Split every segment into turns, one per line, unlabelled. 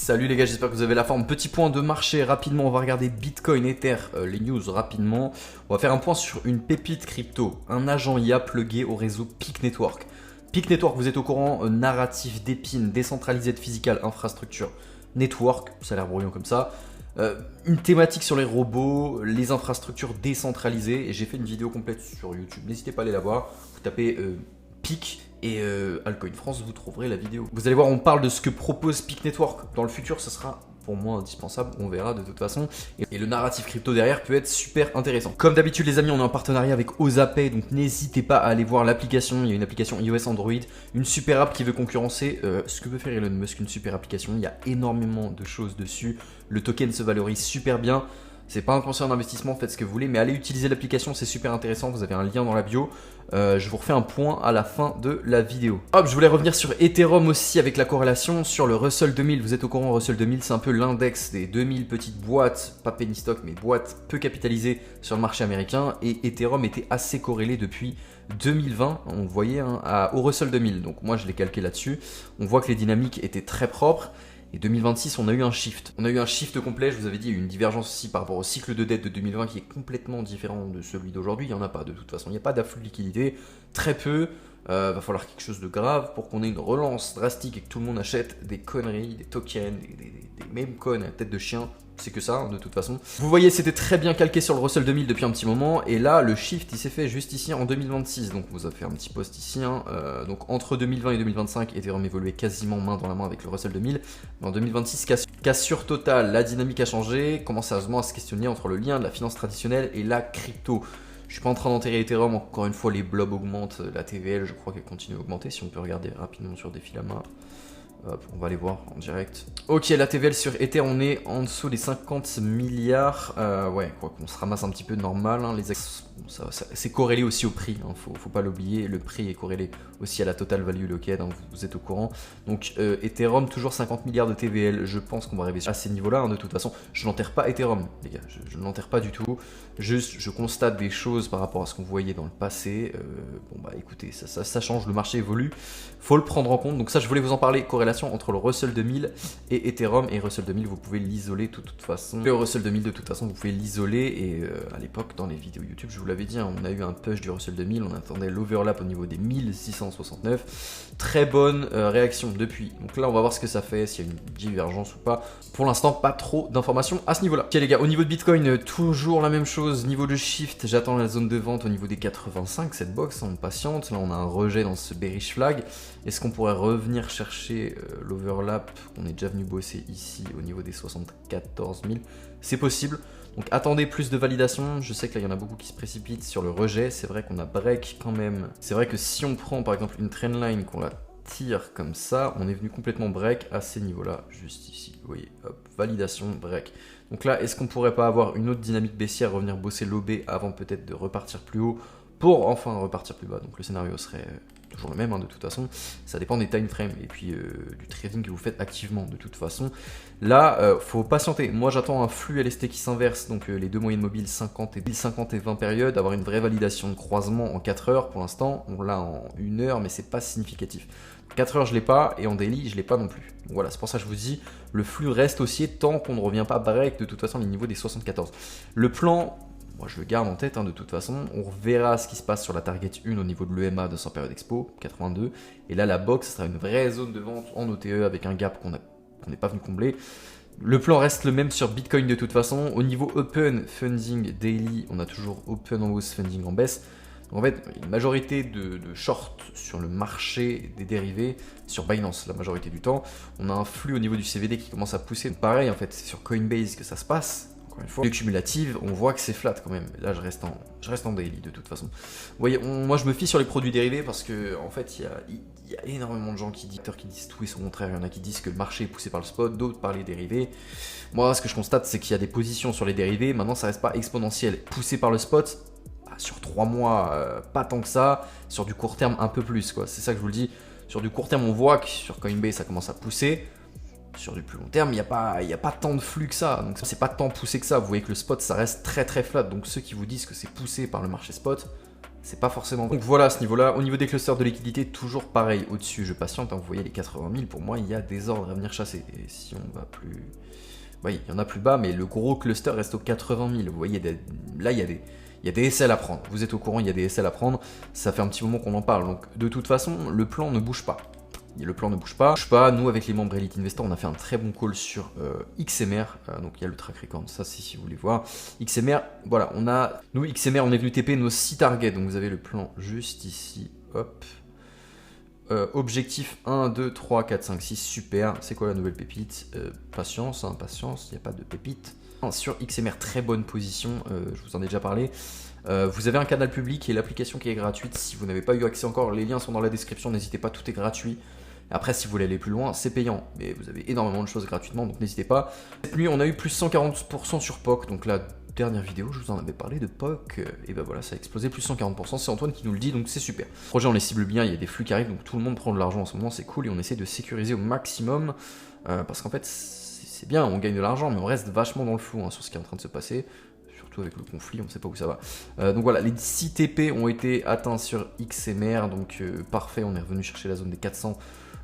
Salut les gars, j'espère que vous avez la forme. Petit point de marché rapidement, on va regarder Bitcoin, Ether, les news rapidement. On va faire un point sur une pépite crypto, un agent IA plugué au réseau Peak Network. Peak Network, vous êtes au courant, narratif d'épine, décentralisé de physical, infrastructure, network, ça a l'air brouillon comme ça. Une thématique sur les robots, les infrastructures décentralisées. Et j'ai fait une vidéo complète sur YouTube, n'hésitez pas à aller la voir. Vous tapez Peak et Altcoin France, vous trouverez la vidéo. Vous allez voir, on parle de ce que propose Peak Network. Dans le futur, ce sera pour moi indispensable, on verra de toute façon. Et le narratif crypto derrière peut être super intéressant. Comme d'habitude les amis, on est en partenariat avec Ozapay, donc n'hésitez pas à aller voir l'application. Il y a une application iOS Android, une super app qui veut concurrencer ce que veut faire Elon Musk, une super application. Il y a énormément de choses dessus. Le token se valorise super bien. C'est pas un conseil d'investissement, faites ce que vous voulez, mais allez utiliser l'application, c'est super intéressant, vous avez un lien dans la bio. Je vous refais un point à la fin de la vidéo. Hop, je voulais revenir sur Ethereum aussi avec la corrélation sur le Russell 2000. Vous êtes au courant, Russell 2000, c'est un peu l'index des 2000 petites boîtes, pas penny stock, mais boîtes peu capitalisées sur le marché américain. Et Ethereum était assez corrélé depuis 2020, on le voyait hein, au Russell 2000. Donc moi je l'ai calqué là-dessus. On voit que les dynamiques étaient très propres. Et 2026, on a eu un shift. On a eu un shift complet, je vous avais dit, il y a eu une divergence aussi par rapport au cycle de dette de 2020 qui est complètement différent de celui d'aujourd'hui. Il n'y en a pas de toute façon, il n'y a pas d'afflux de liquidité, très peu. Va falloir quelque chose de grave pour qu'on ait une relance drastique et que tout le monde achète des conneries, des tokens, des meme coins à tête de chien. C'est que ça, hein, de toute façon. Vous voyez, c'était très bien calqué sur le Russell 2000 depuis un petit moment. Et là, le shift, il s'est fait juste ici en 2026. Donc, vous avez fait un petit post ici. Hein. Donc, entre 2020 et 2025, Ethereum évoluait quasiment main dans la main avec le Russell 2000. Mais en 2026, cassure totale. La dynamique a changé. Commence sérieusement à se questionner entre le lien de la finance traditionnelle et la crypto. Je suis pas en train d'enterrer Ethereum. Encore une fois, les blobs augmentent. La TVL, je crois qu'elle continue à augmenter. Si on peut regarder rapidement sur Défilama. Hop, on va aller voir en direct. Ok, la TVL sur Ether, on est en dessous des 50 milliards. Ouais, quoi qu'on se ramasse un petit peu normal. Hein, c'est corrélé aussi au prix, hein, faut pas l'oublier. Le prix est corrélé aussi à la total value locked, hein, vous êtes au courant. Donc Ethereum, toujours 50 milliards de TVL. Je pense qu'on va arriver à ces niveaux-là. Hein, de toute façon, je n'enterre pas Ethereum, les gars. Je ne l'enterre pas du tout. Juste, je constate des choses par rapport à ce qu'on voyait dans le passé. Bon, bah écoutez, ça change, le marché évolue. Faut le prendre en compte. Donc ça, je voulais vous en parler. Corrélation entre le Russell 2000 et Ethereum. Et Russell 2000, vous pouvez l'isoler de toute façon. Le Russell 2000, de toute façon, vous pouvez l'isoler. Et à l'époque, dans les vidéos YouTube, je vous l'avais dit, hein, on a eu un push du Russell 2000. On attendait l'overlap au niveau des 1669. Très bonne réaction depuis. Donc là, on va voir ce que ça fait, s'il y a une divergence ou pas. Pour l'instant, pas trop d'informations à ce niveau-là. Ok les gars, au niveau de Bitcoin, toujours la même chose. Niveau de shift, j'attends la zone de vente au niveau des 85, cette box, on patiente. Là, on a un rejet dans ce bearish flag. Est-ce qu'on pourrait revenir chercher l'overlap qu'on est déjà venu bosser ici au niveau des 74 000? C'est possible. Donc attendez plus de validation. Je sais que là, il y en a beaucoup qui se précipitent sur le rejet. C'est vrai qu'on a break quand même. C'est vrai que si on prend par exemple une trendline, qu'on la tire comme ça, on est venu complètement break à ces niveaux-là, juste ici. Vous voyez, hop, validation, break. Donc là, est-ce qu'on pourrait pas avoir une autre dynamique baissière, revenir bosser l'OB avant peut-être de repartir plus haut pour enfin repartir plus bas? Donc le scénario serait toujours le même, hein, de toute façon. Ça dépend des time frames et puis du trading que vous faites activement de toute façon. Là, faut patienter. Moi, j'attends un flux LST qui s'inverse, donc les deux moyennes mobiles 50 et 20 périodes, avoir une vraie validation de croisement en 4 heures. Pour l'instant, on l'a en 1 heure, mais c'est pas significatif. 4 heures, je l'ai pas, et en daily, je l'ai pas non plus. Donc voilà, c'est pour ça que je vous dis, le flux reste haussier tant qu'on ne revient pas break de toute façon les niveaux des 74. Le plan, moi je le garde en tête, hein, de toute façon. On verra ce qui se passe sur la target 1 au niveau de l'EMA de 100 période expo, 82. Et là, la box, ce sera une vraie zone de vente en OTE avec un gap qu'on n'est pas venu combler. Le plan reste le même sur Bitcoin de toute façon. Au niveau open funding daily, on a toujours open en hausse, funding en baisse. Donc en fait, il y a une majorité de short sur le marché des dérivés, sur Binance la majorité du temps. On a un flux au niveau du CVD qui commence à pousser. Pareil, en fait, c'est sur Coinbase que ça se passe. Encore une fois, le cumulative, on voit que c'est flat quand même. Là, je reste en daily de toute façon. Vous voyez, moi je me fie sur les produits dérivés parce que en fait, il y a énormément de gens qui disent tout et son contraire. Il y en a qui disent que le marché est poussé par le spot, d'autres par les dérivés. Moi, ce que je constate, c'est qu'il y a des positions sur les dérivés. Maintenant, ça reste pas exponentiel. Poussé par le spot, sur 3 mois, pas tant que ça. Sur du court terme, un peu plus, quoi. C'est ça que je vous le dis. Sur du court terme, on voit que sur Coinbase, ça commence à pousser. Sur du plus long terme, il n'y a pas tant de flux que ça. Donc, c'est pas tant poussé que ça. Vous voyez que le spot, ça reste très très flat. Donc, ceux qui vous disent que c'est poussé par le marché spot, c'est pas forcément. Donc voilà à ce niveau-là. Au niveau des clusters de liquidité, toujours pareil. Au-dessus, je patiente. Hein, vous voyez les 80 000, pour moi, il y a des ordres à venir chasser. Et si on va plus. Oui, il y en a plus bas, mais le gros cluster reste aux 80 000. Vous voyez, là, il y a des SL à prendre. Vous êtes au courant, il y a des SL à prendre. Ça fait un petit moment qu'on en parle. Donc de toute façon, le plan ne bouge pas. Le plan ne bouge pas. Nous, avec les membres Elite Investor, on a fait un très bon call sur XMR. Donc, il y a le track record, ça, si vous voulez voir. XMR, voilà, nous, XMR, on est venu TP nos 6 targets. Donc, vous avez le plan juste ici. Hop. Objectif 1, 2, 3, 4, 5, 6. Super. C'est quoi la nouvelle pépite? Patience, hein, patience. Il n'y a pas de pépite. Sur XMR, très bonne position. Je vous en ai déjà parlé. Vous avez un canal public et l'application qui est gratuite. Si vous n'avez pas eu accès encore, les liens sont dans la description. N'hésitez pas, tout est gratuit. Après, si vous voulez aller plus loin, c'est payant, mais vous avez énormément de choses gratuitement, donc n'hésitez pas. Cette nuit, on a eu plus 140% sur POC, donc la dernière vidéo, je vous en avais parlé de POC, et ben voilà, ça a explosé plus 140%, c'est Antoine qui nous le dit, donc c'est super. Le projet, on les cible bien, il y a des flux qui arrivent, donc tout le monde prend de l'argent en ce moment, c'est cool, et on essaie de sécuriser au maximum, parce qu'en fait, c'est bien, on gagne de l'argent, mais on reste vachement dans le flou sur ce qui est en train de se passer. Surtout avec le conflit, on ne sait pas où ça va. Donc voilà, les 6 TP ont été atteints sur XMR, donc parfait, on est revenu chercher la zone des 400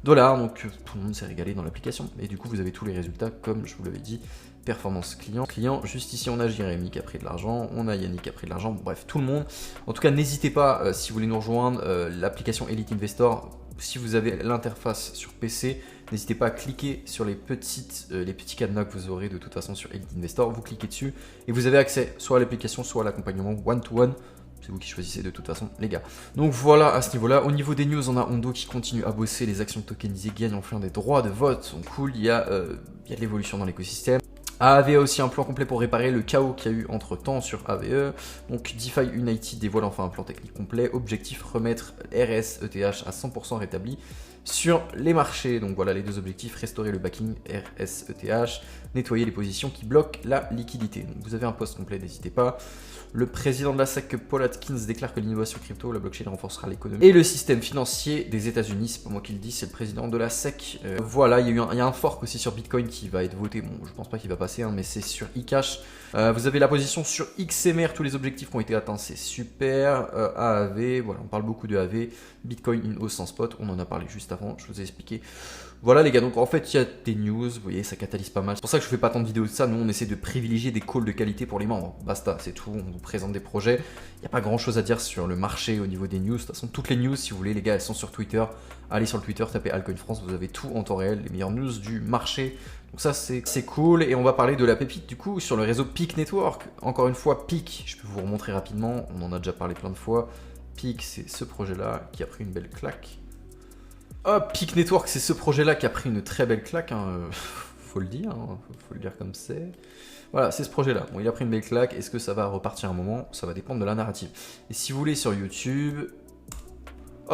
$, donc tout le monde s'est régalé dans l'application, et du coup vous avez tous les résultats comme je vous l'avais dit. Performance client, juste ici on a Jérémy qui a pris de l'argent, on a Yannick qui a pris de l'argent, bref tout le monde. En tout cas n'hésitez pas, si vous voulez nous rejoindre, l'application Elite Investor, si vous avez l'interface sur PC, n'hésitez pas à cliquer sur les petits cadenas que vous aurez de toute façon sur Elite Investor, vous cliquez dessus et vous avez accès soit à l'application, soit à l'accompagnement one-to-one. C'est vous qui choisissez de toute façon, les gars. Donc voilà, à ce niveau-là. Au niveau des news, on a Hondo qui continue à bosser. Les actions tokenisées gagnent enfin des droits de vote. Donc cool, il y a de l'évolution dans l'écosystème. AAVE a aussi un plan complet pour réparer le chaos qu'il y a eu entre temps sur AVE. Donc DeFi United dévoile enfin un plan technique complet. Objectif, remettre RS ETH à 100% rétabli sur les marchés. Donc voilà les deux objectifs, restaurer le backing RS ETH, nettoyer les positions qui bloquent la liquidité. Donc vous avez un post complet, n'hésitez pas. Le président de la SEC, Paul Atkins, déclare que l'innovation crypto, la blockchain renforcera l'économie et le système financier des États-Unis. C'est pas moi qui le dis, c'est le président de la SEC. Voilà, il y a un fork aussi sur Bitcoin qui va être voté. Bon, je pense pas qu'il va passer, mais c'est sur eCash. Vous avez la position sur XMR, tous les objectifs qui ont été atteints, c'est super. AAV, voilà, on parle beaucoup de AAV. Bitcoin in hausse sans spot, on en a parlé juste avant, je vous ai expliqué. Voilà les gars, donc en fait il y a des news, vous voyez ça catalyse pas mal. C'est pour ça que je fais pas tant de vidéos de ça, nous on essaie de privilégier des calls de qualité pour les membres. Basta, c'est tout, on vous présente des projets. Il n'y a pas grand chose à dire sur le marché au niveau des news. De toute façon toutes les news si vous voulez les gars elles sont sur Twitter. Allez sur le Twitter, tapez Altcoin France, vous avez tout en temps réel, les meilleures news du marché. Donc ça c'est cool et on va parler de la pépite du coup sur le réseau Peak Network. Encore une fois Peak, je peux vous remontrer rapidement, on en a déjà parlé plein de fois. Peak c'est ce projet là qui a pris une belle claque. Peak Network, c'est ce projet-là qui a pris une très belle claque, faut le dire, faut le dire comme c'est. Voilà, c'est ce projet-là. Bon, il a pris une belle claque. Est-ce que ça va repartir un moment? Ça va dépendre de la narrative. Et si vous voulez sur YouTube,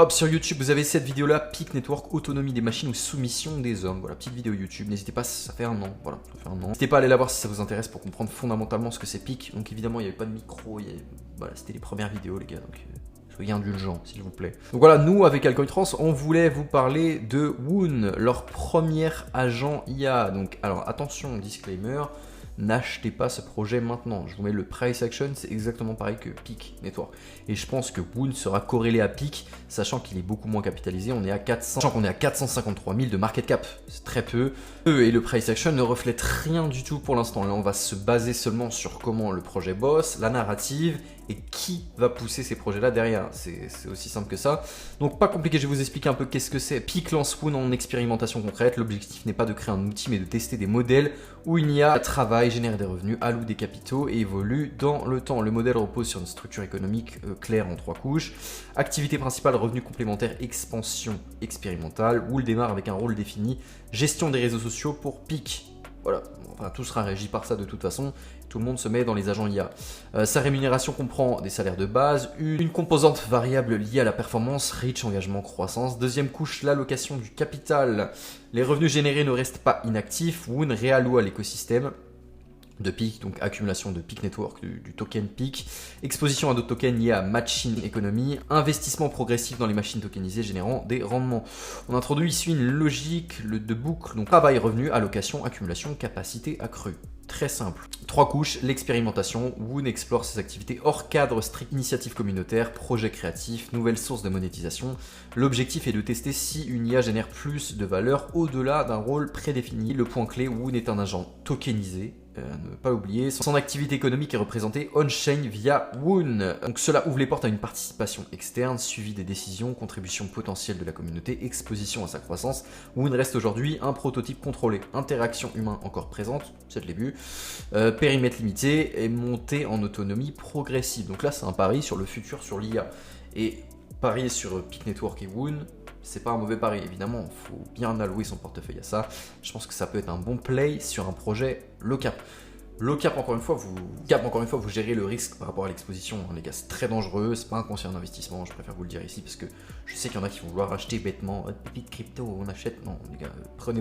sur YouTube, vous avez cette vidéo-là, Peak Network, autonomie des machines ou soumission des hommes. Voilà, petite vidéo YouTube. N'hésitez pas, ça fait un an. Voilà, ça fait un an. N'hésitez pas à aller la voir si ça vous intéresse pour comprendre fondamentalement ce que c'est Peak. Donc évidemment, il n'y avait pas de micro. Voilà, c'était les premières vidéos, les gars. Donc soyez indulgents, s'il vous plaît. Donc voilà, nous, avec Altcoin France, on voulait vous parler de Woon, leur premier agent IA. Donc, alors, attention, disclaimer, n'achetez pas ce projet maintenant. Je vous mets le price action, c'est exactement pareil que Peak Network. Et je pense que Woon sera corrélé à Peak, sachant qu'il est beaucoup moins capitalisé. On est à 453 000 de market cap. C'est très peu. Et le price action ne reflète rien du tout pour l'instant. Là, on va se baser seulement sur comment le projet bosse, la narrative et qui va pousser ces projets-là derrière. C'est aussi simple que ça. Donc pas compliqué, je vais vous expliquer un peu qu'est-ce que c'est. Peak lance Woon en expérimentation concrète. L'objectif n'est pas de créer un outil, mais de tester des modèles où il y a travail, génère des revenus, alloue des capitaux et évolue dans le temps. Le modèle repose sur une structure économique claire en 3 couches. Activité principale, revenus complémentaires, expansion expérimentale. Woon démarre avec un rôle défini, gestion des réseaux sociaux pour Peak. Voilà, enfin, tout sera régi par ça de toute façon. Tout le monde se met dans les agents IA. Sa rémunération comprend des salaires de base, une composante variable liée à la performance, reach, engagement, croissance. Deuxième couche, l'allocation du capital. Les revenus générés ne restent pas inactifs. Woon réalloue à l'écosystème. de PIC, donc accumulation de PIC Network, du token PIC, exposition à d'autres tokens liés à Machine Economy, investissement progressif dans les machines tokenisées générant des rendements. On introduit ici une logique de boucle, donc travail, revenu, allocation, accumulation, capacité accrue. Très simple. 3 couches, l'expérimentation. Woon explore ses activités hors cadre strict, initiative communautaire, projet créatif, nouvelles sources de monétisation. L'objectif est de tester si une IA génère plus de valeur au-delà d'un rôle prédéfini. Le point clé, Woon est un agent tokenisé. À ne pas oublier, son activité économique est représentée on-chain via Woon. Donc cela ouvre les portes à une participation externe, suivi des décisions, contribution potentielle de la communauté, exposition à sa croissance. Woon reste aujourd'hui un prototype contrôlé. Interaction humaine encore présente, c'est le début. Périmètre limité et montée en autonomie progressive. Donc là c'est un pari sur le futur, sur l'IA. Et parier sur PIC Network et Woon, c'est pas un mauvais pari, évidemment, il faut bien allouer son portefeuille à ça. Je pense que ça peut être un bon play sur un projet low cap. Low cap, encore une fois, vous gérez le risque par rapport à l'exposition. Les gars, c'est très dangereux, c'est pas un conseil d'investissement, je préfère vous le dire ici, parce que je sais qu'il y en a qui vont vouloir acheter bêtement, pépite crypto, on achète. Non, les gars,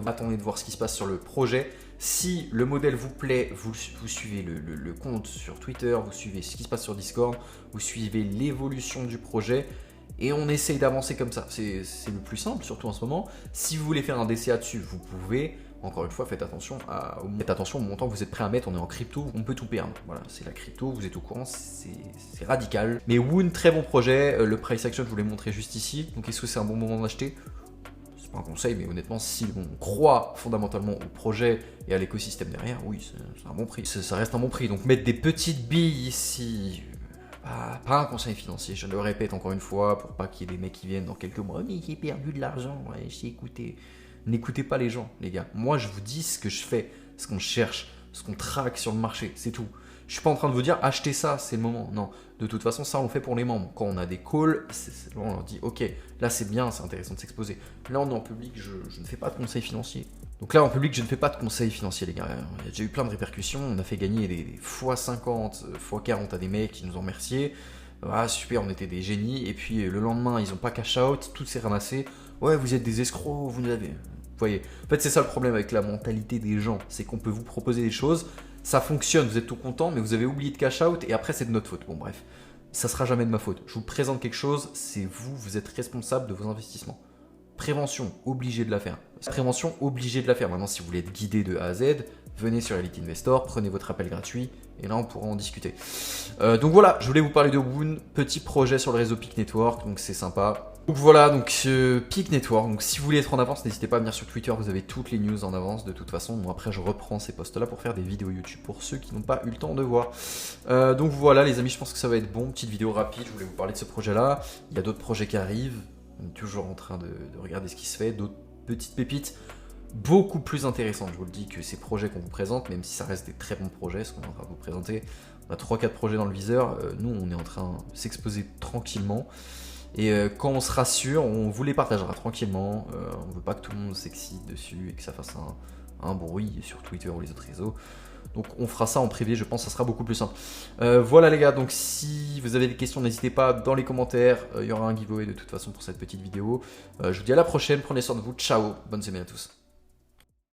attendez de voir ce qui se passe sur le projet. Si le modèle vous plaît, vous suivez le compte sur Twitter, vous suivez ce qui se passe sur Discord, vous suivez l'évolution du projet, et on essaye d'avancer comme ça. C'est le plus simple, surtout en ce moment. Si vous voulez faire un DCA dessus, vous pouvez. Encore une fois, faites attention au montant que vous êtes prêt à mettre. On est en crypto, on peut tout perdre. Voilà, c'est la crypto, vous êtes au courant, c'est radical. Mais Woon, très bon projet. Le price action, je vous l'ai montré juste ici. Donc est-ce que c'est un bon moment d'acheter? C'est pas un conseil, mais honnêtement, si on croit fondamentalement au projet et à l'écosystème derrière, oui, c'est un bon prix. Ça reste un bon prix. Donc mettre des petites billes ici... pas un conseil financier, je le répète encore une fois, pour pas qu'il y ait des mecs qui viennent dans quelques mois. Mais j'ai perdu de l'argent, ouais, j'ai écouté. N'écoutez pas les gens, les gars. Moi, je vous dis ce que je fais, ce qu'on cherche, ce qu'on traque sur le marché, c'est tout. Je suis pas en train de vous dire achetez ça, c'est le moment. Non, de toute façon, ça on le fait pour les membres. Quand on a des calls, on leur dit ok, là c'est bien, c'est intéressant de s'exposer. Là, on est en public, je ne fais pas de conseils financiers. Donc là, en public, je ne fais pas de conseils financiers, les gars. Il y a déjà eu plein de répercussions. On a fait gagner des x50, x40 à des mecs qui nous ont remerciés. Ah, super, on était des génies. Et puis le lendemain, ils n'ont pas cash out, tout s'est ramassé. Ouais, vous êtes des escrocs, vous nous avez. Vous voyez, en fait, c'est ça le problème avec la mentalité des gens. C'est qu'on peut vous proposer des choses, ça fonctionne, vous êtes tout content, mais vous avez oublié de cash out et après, c'est de notre faute. Bon, bref, ça sera jamais de ma faute. Je vous présente quelque chose, c'est vous, vous êtes responsable de vos investissements. Prévention, obligé de la faire. Prévention, obligé de la faire. Maintenant, si vous voulez être guidé de A à Z, venez sur Elite Investor, prenez votre appel gratuit et là, on pourra en discuter. Donc voilà, je voulais vous parler de Woon, petit projet sur le réseau PIC Network, donc c'est sympa. Donc voilà, donc PIC Network. Donc si vous voulez être en avance, n'hésitez pas à venir sur Twitter, vous avez toutes les news en avance de toute façon. Bon, après, je reprends ces posts-là pour faire des vidéos YouTube pour ceux qui n'ont pas eu le temps de voir. Donc voilà, les amis, je pense que ça va être bon. Petite vidéo rapide, je voulais vous parler de ce projet-là. Il y a d'autres projets qui arrivent. On est toujours en train de regarder ce qui se fait, d'autres petites pépites beaucoup plus intéressantes, je vous le dis, que ces projets qu'on vous présente, même si ça reste des très bons projets, ce qu'on est en train de vous présenter. On a 3-4 projets dans le viseur, nous on est en train de s'exposer tranquillement, et quand on sera sûr, on vous les partagera tranquillement, on veut pas que tout le monde s'excite dessus et que ça fasse un bruit sur Twitter ou les autres réseaux. Donc on fera ça en privé, je pense que ça sera beaucoup plus simple. Voilà les gars, donc si vous avez des questions, n'hésitez pas dans les commentaires. Il y aura un giveaway de toute façon pour cette petite vidéo. Je vous dis à la prochaine, prenez soin de vous, ciao, bonne semaine à tous.